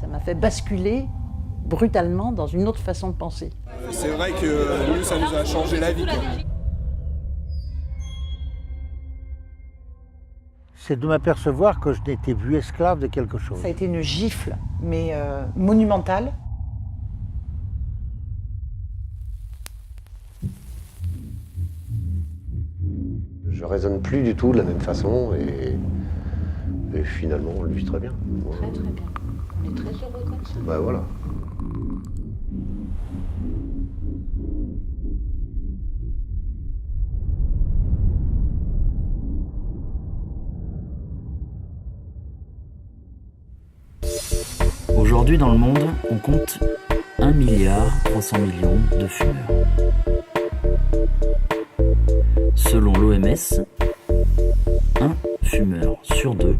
Ça m'a fait basculer brutalement dans une autre façon de penser. C'est vrai que nous, ça nous a changé la vie, quoi. C'est de m'apercevoir que je n'étais plus esclave de quelque chose. Ça a été une gifle, mais monumentale. Je raisonne plus du tout de la même façon et finalement on le vit très bien. Très très bien. On est très heureux comme ça. Bah voilà. Aujourd'hui dans le monde, on compte 1,3 milliard de fumeurs. Selon l'OMS, un fumeur sur 2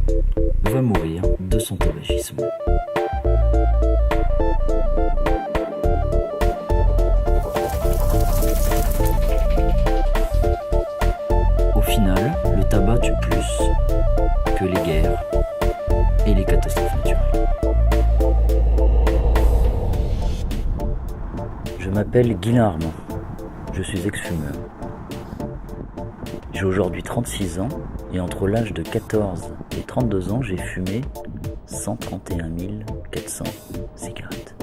va mourir de son tabagisme. Au final, le tabac tue plus que les guerres et les catastrophes naturelles. Je m'appelle Guylain Armand, je suis ex-fumeur. J'ai aujourd'hui 36 ans et entre l'âge de 14 et 32 ans, j'ai fumé 131 400 cigarettes.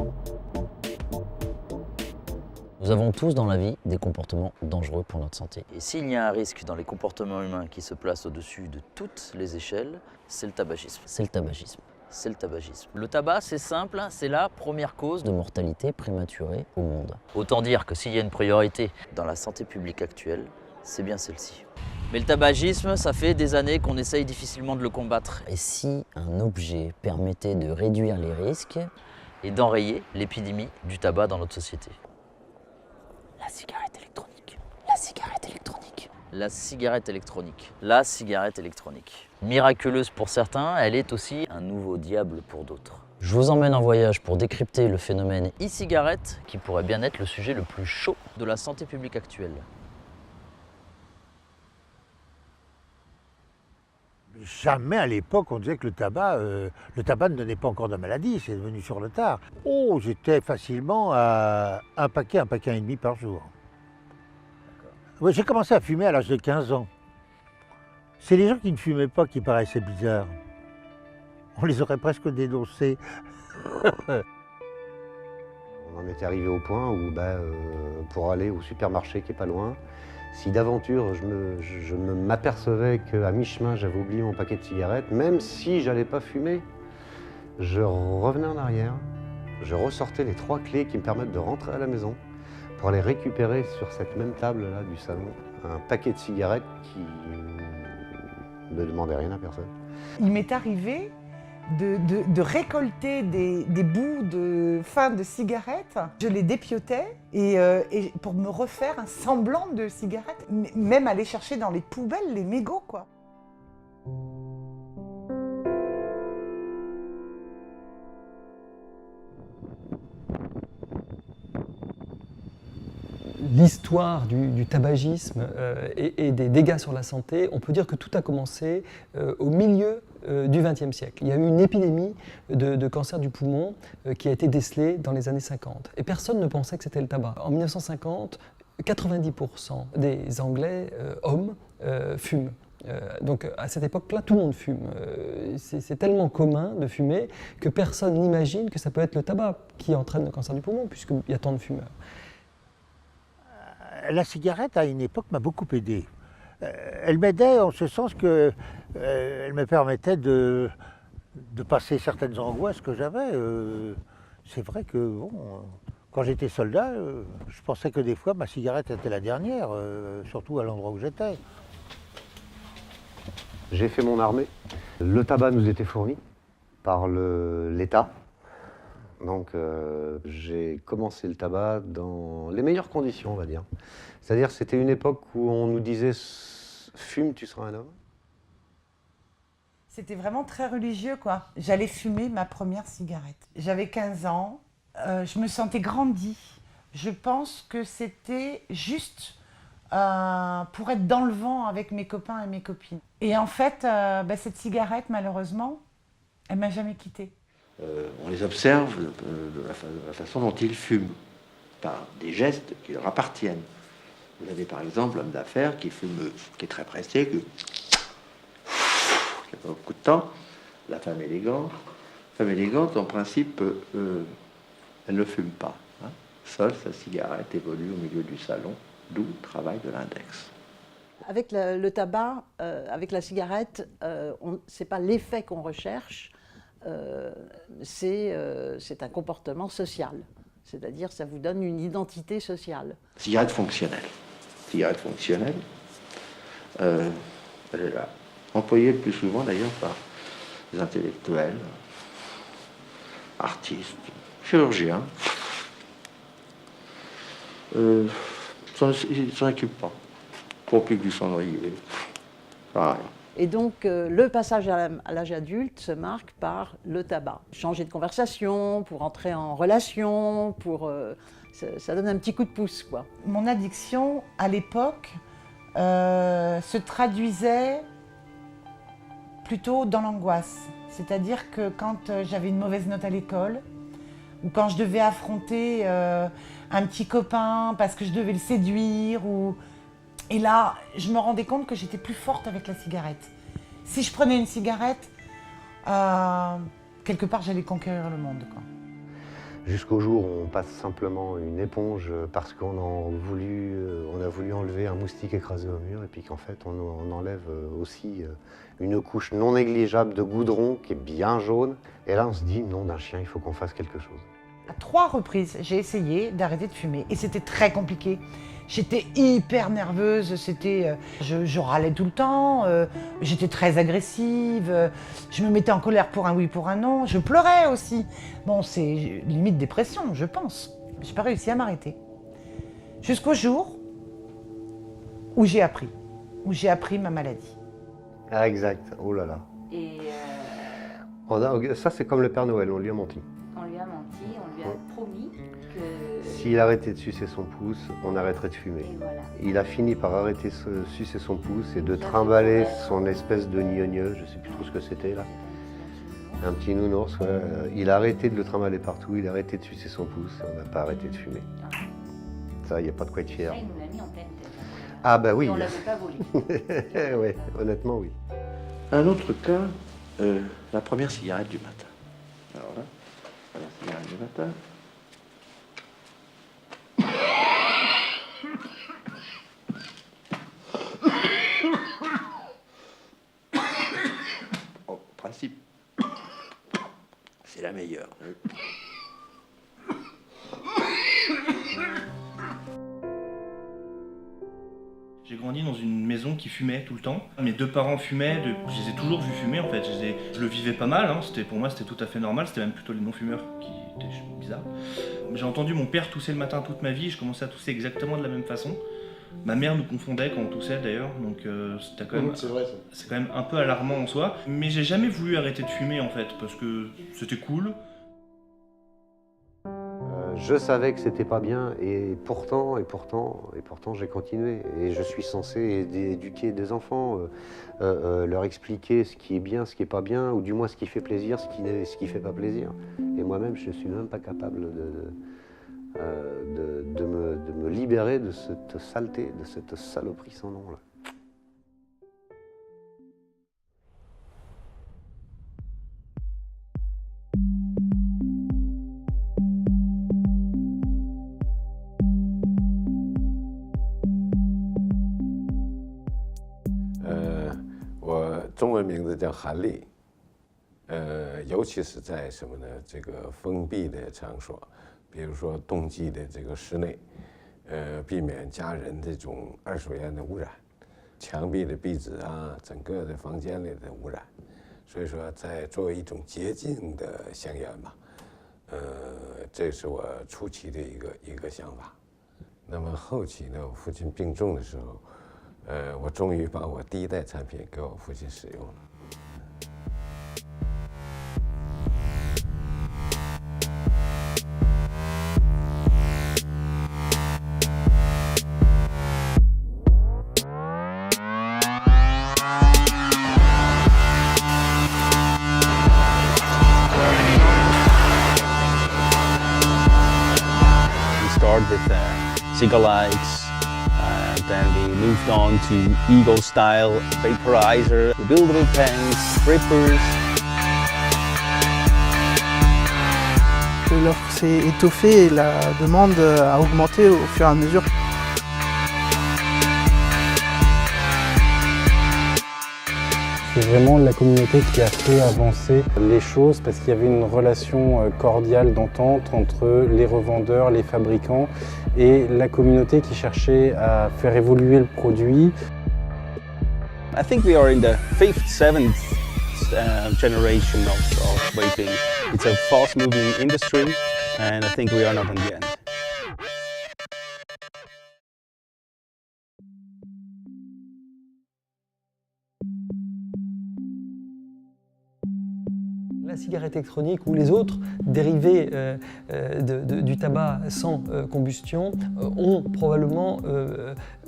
Nous avons tous dans la vie des comportements dangereux pour notre santé. Et s'il y a un risque dans les comportements humains qui se place au-dessus de toutes les échelles, c'est le tabagisme. C'est le tabagisme. C'est le tabagisme. Le tabac, c'est simple, c'est la première cause de mortalité prématurée au monde. Autant dire que s'il y a une priorité dans la santé publique actuelle, c'est bien celle-ci. Mais le tabagisme, ça fait des années qu'on essaye difficilement de le combattre. Et si un objet permettait de réduire les risques et d'enrayer l'épidémie du tabac dans notre société? La cigarette électronique. La cigarette électronique. La cigarette électronique. La cigarette électronique. Miraculeuse pour certains, elle est aussi un nouveau diable pour d'autres. Je vous emmène en voyage pour décrypter le phénomène e-cigarette qui pourrait bien être le sujet le plus chaud de la santé publique actuelle. Jamais à l'époque on disait que le tabac ne donnait pas encore de maladie, c'est devenu sur le tard. Oh, j'étais facilement à un paquet et demi par jour. Ouais, j'ai commencé à fumer à l'âge de 15 ans. C'est les gens qui ne fumaient pas qui paraissaient bizarres. On les aurait presque dénoncés. On en était arrivé au point où pour aller au supermarché qui est pas loin, si d'aventure je m'apercevais qu'à mi-chemin j'avais oublié mon paquet de cigarettes, même si j'allais pas fumer, je revenais en arrière, je ressortais les 3 clés qui me permettent de rentrer à la maison pour aller récupérer sur cette même table là du salon un paquet de cigarettes qui ne demandait rien à personne. Il m'est arrivé de récolter des bouts de fin de cigarettes. Je les dépiotais et pour me refaire un semblant de cigarette, même aller chercher dans les poubelles les mégots, quoi. L'histoire du tabagisme et des dégâts sur la santé, on peut dire que tout a commencé au milieu du XXe siècle. Il y a eu une épidémie de cancer du poumon qui a été décelée dans les années 50. Et personne ne pensait que c'était le tabac. En 1950, 90% des Anglais hommes fument. Donc à cette époque-là, tout le monde fume. C'est tellement commun de fumer que personne n'imagine que ça peut être le tabac qui entraîne le cancer du poumon, puisqu'il y a tant de fumeurs. La cigarette, à une époque, m'a beaucoup aidé. Elle m'aidait en ce sens que elle me permettait de passer certaines angoisses que j'avais. C'est vrai que bon, quand j'étais soldat, je pensais que des fois ma cigarette était la dernière, surtout à l'endroit où j'étais. J'ai fait mon armée. Le tabac nous était fourni par l'État. Donc j'ai commencé le tabac dans les meilleures conditions, on va dire. C'est-à-dire que c'était une époque où on nous disait « fume, tu seras un homme ». C'était vraiment très religieux, quoi. J'allais fumer ma première cigarette. J'avais 15 ans, je me sentais grandie. Je pense que c'était juste pour être dans le vent avec mes copains et mes copines. Et en fait, cette cigarette, malheureusement, elle m'a jamais quittée. On les observe de la façon dont ils fument, par des gestes qui leur appartiennent. Vous avez par exemple l'homme d'affaires qui fume, qui est très pressé, qui n'a pas beaucoup de temps. La femme élégante, en principe, elle ne fume pas. Hein. Seule sa cigarette évolue au milieu du salon, d'où le travail de l'index. Avec le tabac, avec la cigarette, c'est pas l'effet qu'on recherche, c'est un comportement social. C'est-à-dire, ça vous donne une identité sociale. Cigarette fonctionnelle. Cigarette fonctionnelle, elle est là. Employée le plus souvent d'ailleurs par des intellectuels, artistes, chirurgiens. Ils s'en occupent pas. Complique du cendrier. Ça rien. Et donc, le passage à l'âge adulte se marque par le tabac. Changer de conversation, pour entrer en relation, ça donne un petit coup de pouce, quoi. Mon addiction, à l'époque, se traduisait plutôt dans l'angoisse. C'est-à-dire que quand j'avais une mauvaise note à l'école, ou quand je devais affronter un petit copain parce que je devais le séduire, et là, je me rendais compte que j'étais plus forte avec la cigarette. Si je prenais une cigarette, quelque part, j'allais conquérir le monde, quoi. Jusqu'au jour où on passe simplement une éponge parce qu'on a voulu enlever un moustique écrasé au mur et puis qu'en fait on enlève aussi une couche non négligeable de goudron qui est bien jaune. Et là on se dit, nom d'un chien, il faut qu'on fasse quelque chose. À 3 reprises, j'ai essayé d'arrêter de fumer et c'était très compliqué. J'étais hyper nerveuse, je râlais tout le temps, j'étais très agressive, je me mettais en colère pour un oui, pour un non, je pleurais aussi. Bon, c'est limite dépression, je pense. J'ai pas réussi à m'arrêter. Jusqu'au jour où j'ai appris ma maladie. Ah exact, oh là là. Et Ça c'est comme le Père Noël, on lui a menti. on lui a menti, on lui a promis que... S'il arrêtait de sucer son pouce, on arrêterait de fumer. Et voilà. Il a fini par arrêter de sucer son pouce et de trimballer son espèce de gneugneux, je sais plus trop ce que c'était là. Un petit nounours, ouais. Il a arrêté de le trimballer partout, il a arrêté de sucer son pouce et on n'a pas arrêté de fumer. Ça, il n'y a pas de quoi être fier. Ça, il nous l'a mis en pleine tête. Ah bah oui. Et on ne l'avait pas volé. Oui, honnêtement oui. Un autre cas, la première cigarette du matin. Alors là, la cigarette du matin. En principe, c'est la meilleure. J'ai grandi dans une maison qui fumait tout le temps. Mes 2 parents fumaient, je les ai toujours vus fumer en fait. Je le vivais pas mal, hein. Pour moi c'était tout à fait normal, c'était même plutôt les non-fumeurs qui étaient bizarres. J'ai entendu mon père tousser le matin toute ma vie, je commençais à tousser exactement de la même façon. Ma mère nous confondait quand on toussait d'ailleurs, donc c'était quand même, c'est quand même un peu alarmant en soi. Mais j'ai jamais voulu arrêter de fumer en fait, parce que c'était cool. Je savais que c'était pas bien et pourtant j'ai continué. Et je suis censé éduquer des enfants, leur expliquer ce qui est bien, ce qui est pas bien, ou du moins ce qui fait plaisir, ce qui fait pas plaisir. Et moi-même, je suis même pas capable de me libérer de cette saleté, de cette saloperie sans nom là.我中文名字叫韩立，尤其是在什么呢？这个封闭的场所，比如说冬季的这个室内，避免家人这种二手烟的污染，墙壁的壁纸啊，整个的房间里的污染，所以说在作为一种洁净的香烟吧，这是我初期的一个想法。那么后期呢，我父亲病重的时候。我终于把我第1代产品给我父亲使用了。with cigar lights. Then we moved on to Eagle style vaporizer, rebuildable tanks, strippers. L'offre s'est étoffée et la demande a augmenté au fur et à mesure. C'est vraiment la communauté qui a fait avancer les choses parce qu'il y avait une relation cordiale d'entente entre les revendeurs, les fabricants et la communauté qui cherchait à faire évoluer le produit. I think we are in the 5th, 7th generation of vaping. It's a fast-moving industry and I think we are not on the end. La cigarette électronique ou les autres dérivés du tabac sans combustion ont probablement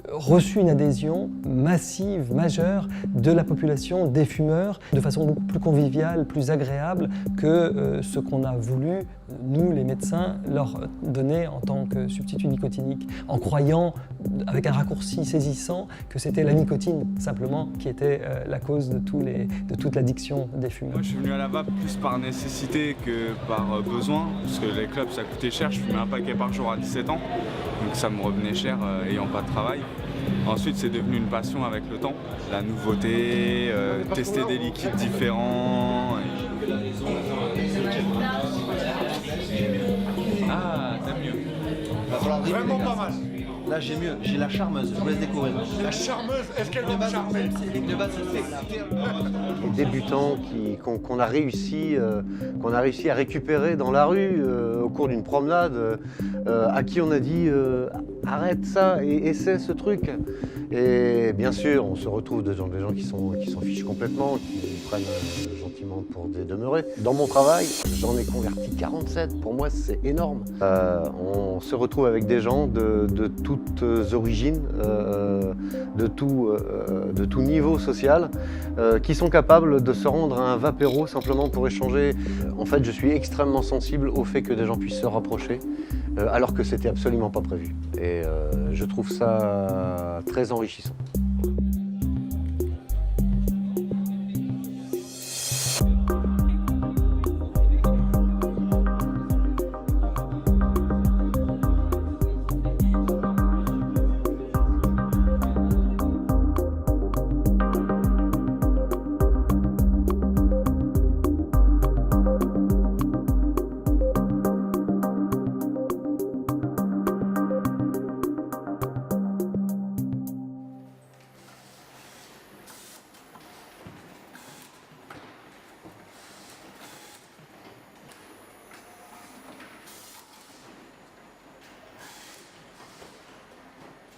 reçu une adhésion massive, majeure de la population des fumeurs de façon beaucoup plus conviviale, plus agréable que ce qu'on a voulu, nous les médecins, leur donner en tant que substitut nicotinique, en croyant, avec un raccourci saisissant, que c'était la nicotine simplement qui était la cause de toute l'addiction des fumeurs. Moi je suis venu à la vape plus par nécessité que par besoin, parce que les clubs ça coûtait cher, je fumais un paquet par jour à 17 ans, donc ça me revenait cher ayant pas de travail. Ensuite c'est devenu une passion avec le temps, la nouveauté, tester des liquides différents. Ah, t'aimes mieux. Va falloir vraiment pas mal. Là j'ai mieux, j'ai la charmeuse, je vous laisse découvrir. La charmeuse, est-ce qu'elle va me charmer? De base, Les débutants qu'on a réussi à récupérer dans la rue au cours d'une promenade, à qui on a dit arrête ça et essaie ce truc. Et bien sûr, on se retrouve des gens qui s'en fichent complètement, qui prennent gentiment pour des demeurés. Dans mon travail, j'en ai converti 47. Pour moi, c'est énorme. On se retrouve avec des gens de toutes origines, de tout niveau social, qui sont capables de se rendre à un vapéro simplement pour échanger. En fait, je suis extrêmement sensible au fait que des gens puissent se rapprocher, alors que c'était absolument pas prévu. Et je trouve ça très enrichissant.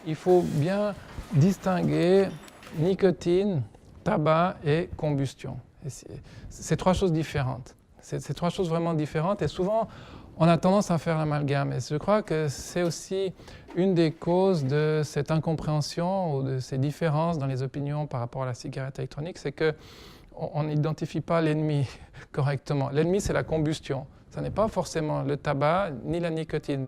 Il faut bien distinguer nicotine, tabac et combustion. C'est trois choses différentes. C'est trois choses vraiment différentes et souvent on a tendance à faire l'amalgame. Et je crois que c'est aussi une des causes de cette incompréhension ou de ces différences dans les opinions par rapport à la cigarette électronique, c'est qu'on n'identifie pas l'ennemi correctement. L'ennemi, c'est la combustion. Ce n'est pas forcément le tabac ni la nicotine.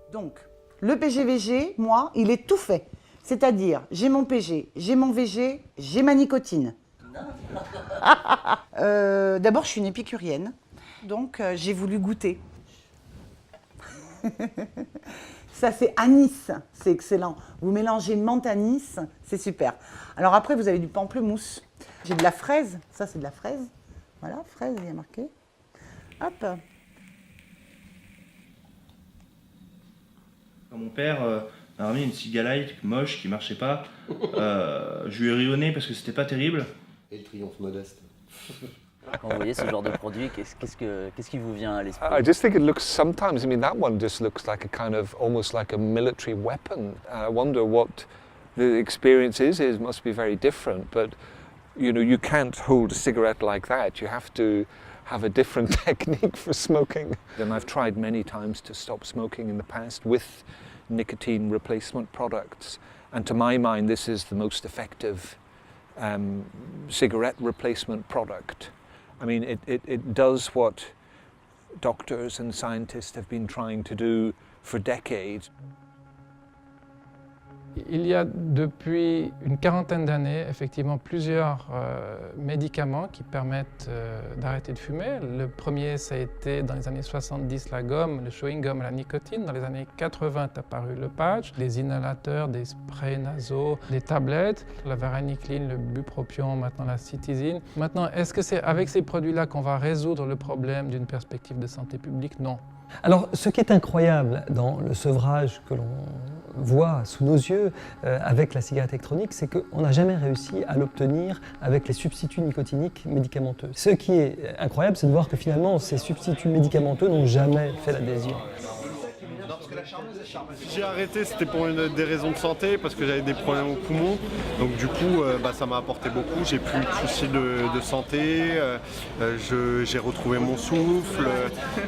Donc, le PGVG, moi, il est tout fait. C'est-à-dire, j'ai mon PG, j'ai mon VG, j'ai ma nicotine. D'abord, je suis une épicurienne, donc j'ai voulu goûter. Ça, c'est anis, c'est excellent. Vous mélangez menthe anis, c'est super. Alors après, vous avez du pamplemousse. J'ai de la fraise, ça c'est de la fraise. Voilà, fraise, il y a marqué. Hop. Quand mon père m'a ramené une Cigalite moche qui marchait pas, je lui ai rayonné parce que c'était pas terrible. Et le triomphe modeste. Quand vous voyez ce genre de produit, qu'est-ce qui vous vient à l'esprit? I just think it looks sometimes, I mean, that one just looks like a kind of, almost like a military weapon. I wonder what the experience is. It must be very different, but you know, you can't hold a cigarette like that. You have to have a different technique for smoking. And I've tried many times to stop smoking in the past with nicotine replacement products. And to my mind, this is the most effective cigarette replacement product. I mean, it does what doctors and scientists have been trying to do for decades. Il y a depuis une quarantaine d'années, effectivement, plusieurs médicaments qui permettent d'arrêter de fumer. Le premier, ça a été dans les années 70, la gomme, le chewing-gum à la nicotine. Dans les années 80 est apparu le patch, les inhalateurs, des sprays nasaux, les tablettes, la varenicline, le bupropion, maintenant la citizine. Maintenant, est-ce que c'est avec ces produits-là qu'on va résoudre le problème d'une perspective de santé publique? Non. Alors, ce qui est incroyable dans le sevrage que l'on voit sous nos yeux avec la cigarette électronique, c'est qu'on n'a jamais réussi à l'obtenir avec les substituts nicotiniques médicamenteux. Ce qui est incroyable, c'est de voir que finalement, ces substituts médicamenteux n'ont jamais fait l'adhésion. J'ai arrêté, c'était pour des raisons de santé, parce que j'avais des problèmes aux poumons. Donc du coup, ça m'a apporté beaucoup. J'ai plus de soucis de santé, j'ai retrouvé mon souffle,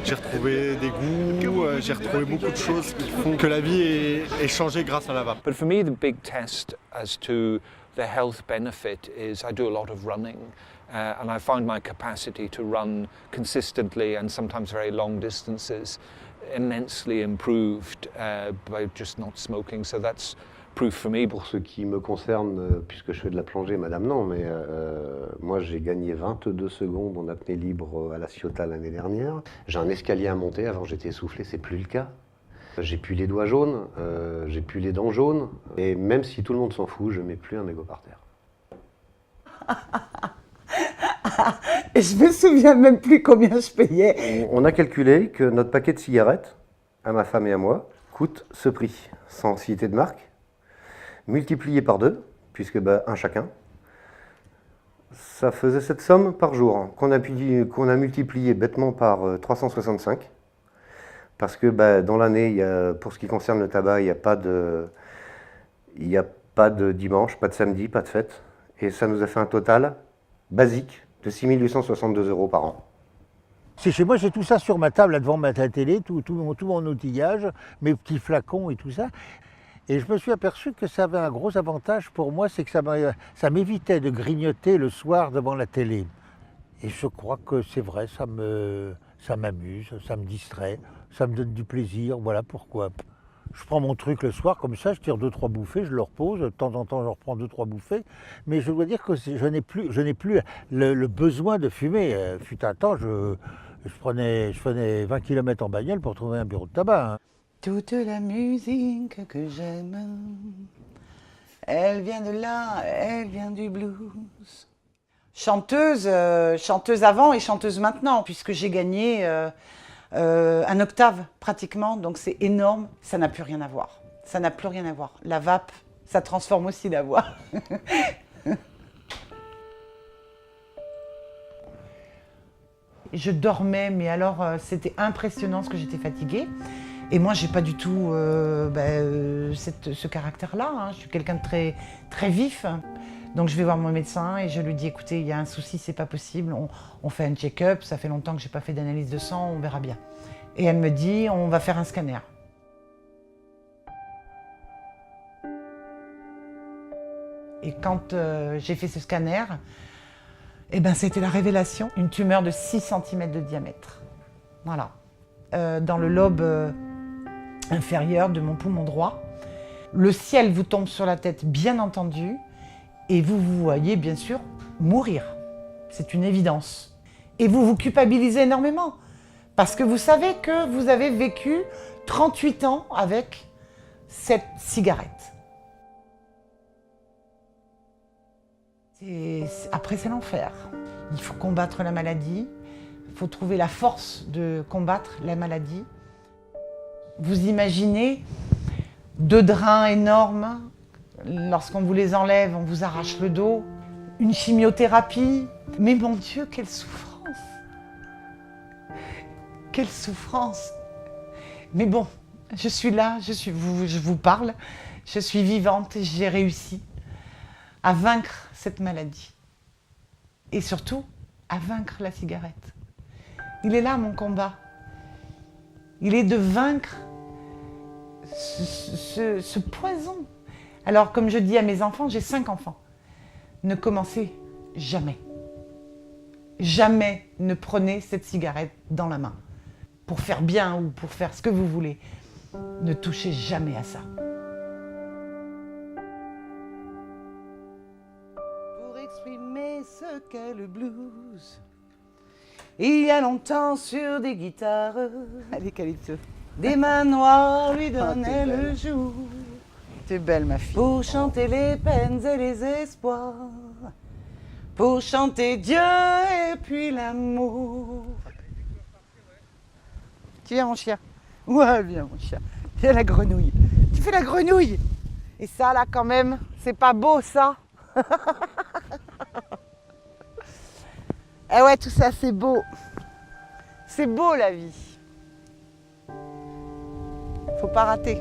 j'ai retrouvé des goûts, j'ai retrouvé beaucoup de choses qui font que la vie est changée grâce à la vape. But for me, the big test as to the health benefit is I do a lot of running. And I find my capacity to run consistently and sometimes very long distances immensely improved by just not smoking, so that's proof for me. Pour ce qui me concerne, puisque je fais de la plongée, madame non, mais moi j'ai gagné 22 secondes en apnée libre à la Ciotat l'année dernière. J'ai un escalier à monter, avant j'étais essoufflé, c'est plus le cas. J'ai plus les doigts jaunes, j'ai plus les dents jaunes, et même si tout le monde s'en fout, je mets plus un mégot par terre. Et je me souviens même plus combien je payais. On a calculé que notre paquet de cigarettes, à ma femme et à moi, coûte ce prix, sans citer de marque, multiplié par 2, puisque un chacun. Ça faisait cette somme par jour, qu'on a multiplié bêtement par 365. Parce que dans l'année, pour ce qui concerne le tabac, il n'y a pas de dimanche, pas de samedi, pas de fête. Et ça nous a fait un total basique de 6 862 € par an. C'est chez moi, j'ai tout ça sur ma table, là devant ma télé, tout mon outillage, mes petits flacons et tout ça. Et je me suis aperçu que ça avait un gros avantage pour moi, c'est que ça m'évitait de grignoter le soir devant la télé. Et je crois que c'est vrai, ça m'amuse, ça me distrait, ça me donne du plaisir, voilà pourquoi. Je prends mon truc le soir comme ça, je tire 2-3 bouffées, je le repose, de temps en temps je reprends 2-3 bouffées, mais je dois dire que je n'ai plus le besoin de fumer. Fut un temps, je faisais 20 km en bagnole pour trouver un bureau de tabac. Hein. Toute la musique que j'aime, elle vient de là, elle vient du blues. Chanteuse avant et chanteuse maintenant, puisque j'ai gagné un octave pratiquement, donc c'est énorme, ça n'a plus rien à voir. Ça n'a plus rien à voir. La vape, ça transforme aussi la voix. Je dormais, mais alors c'était impressionnant ce que j'étais fatiguée. Et moi, j'ai pas du tout ce caractère-là. Hein. Je suis quelqu'un de très, très vif. Donc je vais voir mon médecin et je lui dis, écoutez, il y a un souci, c'est pas possible. On fait un check-up, ça fait longtemps que j'ai pas fait d'analyse de sang, on verra bien. Et elle me dit, on va faire un scanner. Et quand j'ai fait ce scanner, c'était la révélation. Une tumeur de 6 cm de diamètre. Voilà. Dans le lobe inférieur de mon poumon droit. Le ciel vous tombe sur la tête, bien entendu. Et vous voyez, bien sûr, mourir. C'est une évidence. Et vous vous culpabilisez énormément. Parce que vous savez que vous avez vécu 38 ans avec cette cigarette. Après, c'est l'enfer. Il faut combattre la maladie. Il faut trouver la force de combattre la maladie. Vous imaginez 2 drains énormes. Lorsqu'on vous les enlève, on vous arrache le dos. Une chimiothérapie. Mais mon Dieu, quelle souffrance! Quelle souffrance! Mais bon, je suis là, je vous parle. Je suis vivante et j'ai réussi à vaincre cette maladie. Et surtout, à vaincre la cigarette. Il est là, mon combat. Il est de vaincre ce poison. Alors, comme je dis à mes enfants, j'ai 5 enfants. ne commencez jamais. Jamais ne prenez cette cigarette dans la main. Pour faire bien ou pour faire ce que vous voulez. Ne touchez jamais à ça. Pour exprimer ce qu'est le blues, il y a longtemps sur des guitares, allez Calypso, des mains noires lui donnaient le jour. T'es belle ma fille. Pour chanter les peines et les espoirs, pour chanter Dieu et puis l'amour. Tu viens mon chien? Ouais, viens mon chien. Viens la grenouille. Tu fais la grenouille. Et ça là quand même, c'est pas beau ça. Eh ouais, tout ça c'est beau. C'est beau la vie. Faut pas rater.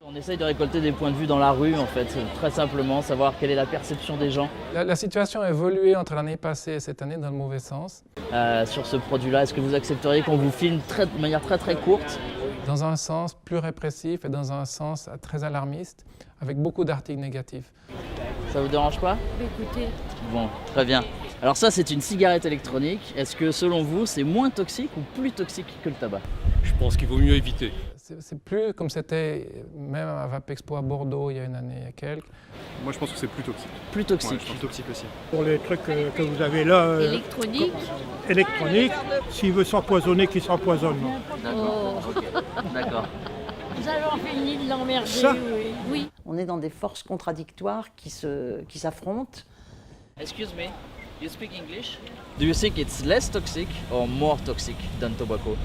On essaye de récolter des points de vue dans la rue, en fait, très simplement, savoir quelle est la perception des gens. La situation a évolué entre l'année passée et cette année dans le mauvais sens. Sur ce produit-là, est-ce que vous accepteriez qu'on vous filme de manière très courte? Dans un sens plus répressif et dans un sens très alarmiste, avec beaucoup d'articles négatifs. Ça vous dérange pas? Écoutez. Bon, très bien. Alors ça, c'est une cigarette électronique. Est-ce que, selon vous, c'est moins toxique ou plus toxique que le tabac? Je pense qu'il vaut mieux éviter. C'est plus comme c'était même à Vapexpo à Bordeaux il y a une année et quelques. Moi je pense que c'est plus toxique. Plus toxique. Ouais, je pense toxique aussi. Pour les trucs que vous avez là, électronique, s'il veut s'empoisonner, qu'il s'empoisonne. D'accord. Ok. D'accord. Vous avez fini de l'emmerder, Ça. oui. On est dans des forces contradictoires qui s'affrontent. Excuse me, you speak English? Do you think it's less toxic or more toxic than tobacco?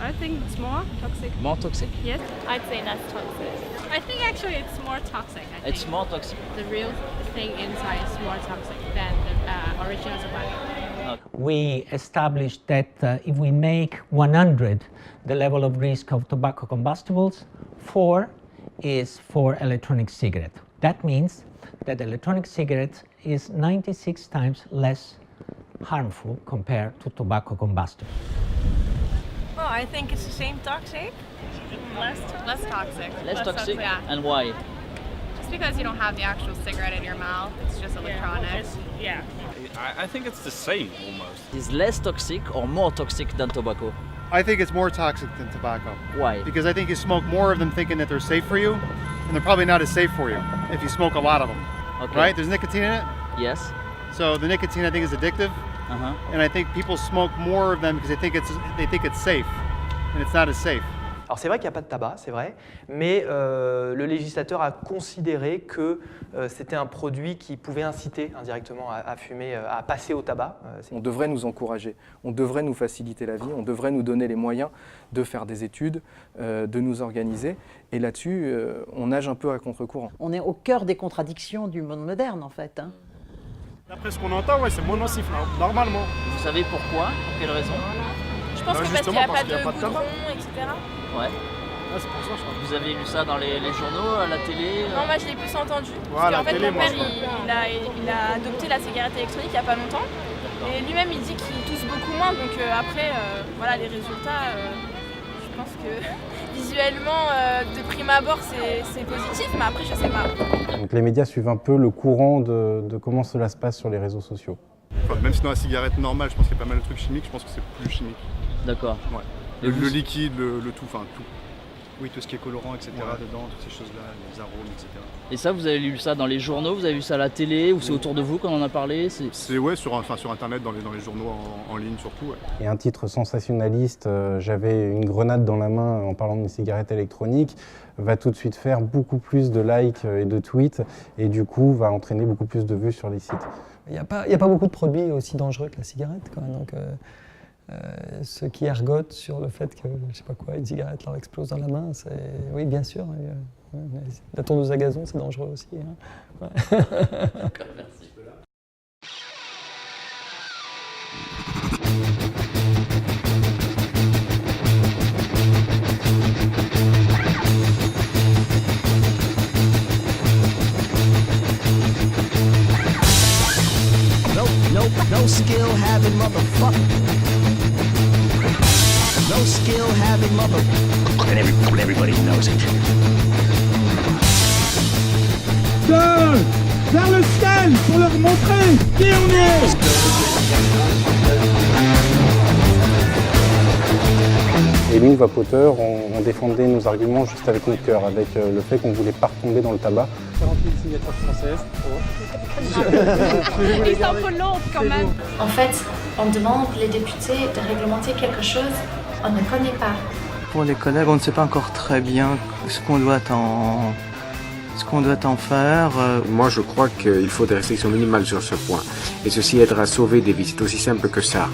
I think it's more toxic. More toxic? Yes. I'd say less toxic. I think actually it's more toxic. It's more toxic. The real thing inside is more toxic than the original tobacco. We established that if we make 100 the level of risk of tobacco combustibles, 4 is for electronic cigarette. That means that electronic cigarette is 96 times less harmful compared to tobacco combustible. Oh, I think it's the same toxic. Less toxic. Less toxic? Yeah. And why? Just because you don't have the actual cigarette in your mouth, it's just electronics. Yeah. I think it's the same almost. Is less toxic or more toxic than tobacco? I think it's more toxic than tobacco. Why? Because I think you smoke more of them thinking that they're safe for you, and they're probably not as safe for you if you smoke a lot of them. Okay. Right? There's nicotine in it? Yes. So the nicotine I think is addictive. Uh-huh. And I think people smoke more of them because they think it's safe, and it's not as safe. Alors c'est vrai qu'il n'y a pas de tabac, c'est vrai, mais le législateur a considéré que c'était un produit qui pouvait inciter indirectement à fumer, à passer au tabac. On devrait nous encourager, on devrait nous faciliter la vie, on devrait nous donner les moyens de faire des études, de nous organiser. Et là-dessus, on nage un peu à contre-courant. On est au cœur des contradictions du monde moderne, en fait. Hein. D'après ce qu'on entend, ouais, c'est moins nocif, normalement. Vous savez pourquoi? Pour quelle raison? Je pense que parce qu'il n'y a pas de goudron, etc. Ouais. Ah, c'est pour ça, je crois. Vous avez lu ça dans les journaux, à la télé? Non, moi je l'ai plus entendu. Ouais, Parce qu'en fait, télé, mon moi, père, je crois. il a adopté la cigarette électronique il n'y a pas longtemps. Et lui-même, il dit qu'il tousse beaucoup moins. Donc après, voilà, les résultats, je pense que visuellement, de prime abord, c'est positif. Mais après, je sais pas. Donc les médias suivent un peu le courant de comment cela se passe sur les réseaux sociaux. Enfin, même si dans la cigarette normale, je pense qu'il y a pas mal de trucs chimiques, je pense que c'est plus chimique. D'accord. Ouais. Le liquide, le tout, enfin tout. Oui, tout ce qui est colorant, etc. Ouais. dedans, toutes ces choses-là, les arômes, etc. Et ça, vous avez lu ça dans les journaux, vous avez vu ça à la télé, ou c'est autour de vous qu'on en a parlé? C'est ouais, sur Internet, dans les journaux en ligne surtout. Ouais. Et un titre sensationnaliste, j'avais une grenade dans la main en parlant d'une cigarette électronique, va tout de suite faire beaucoup plus de likes et de tweets, et du coup va entraîner beaucoup plus de vues sur les sites. Il n'y a pas beaucoup de produits aussi dangereux que la cigarette, quand même. Donc, ceux qui ergotent sur le fait que, je sais pas quoi, une cigarette leur explose dans la main, c'est... Oui, bien sûr. La tondeuse à gazon, c'est dangereux aussi. Hein. Ouais. Merci. No skill having motherfucker. No skill having motherfucker. And everybody knows it. Vers le ciel pour leur montrer qui on est. Et nous, vapoteurs, on défendait nos arguments juste avec notre cœur, avec le fait qu'on ne voulait pas retomber dans le tabac. 40 000 signatures françaises. Ils sont un peu longs quand même. En fait, on demande les députés de réglementer quelque chose on ne connaît pas. Pour les collègues, on ne sait pas encore très bien ce qu'on doit en faire. Moi, je crois qu'il faut des restrictions minimales sur ce point. Et ceci aidera à sauver des vies. C'est aussi simple que ça.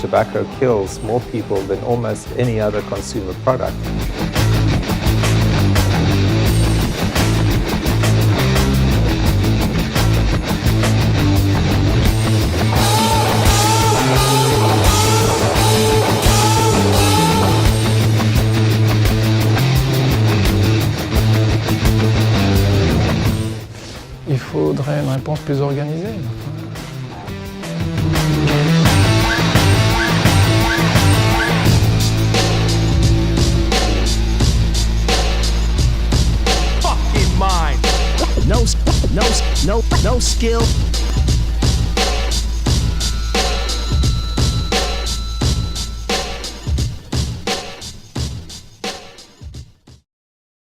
Tobacco kills more people than almost any other consumer product. Il faudrait une réponse plus organisée. No skill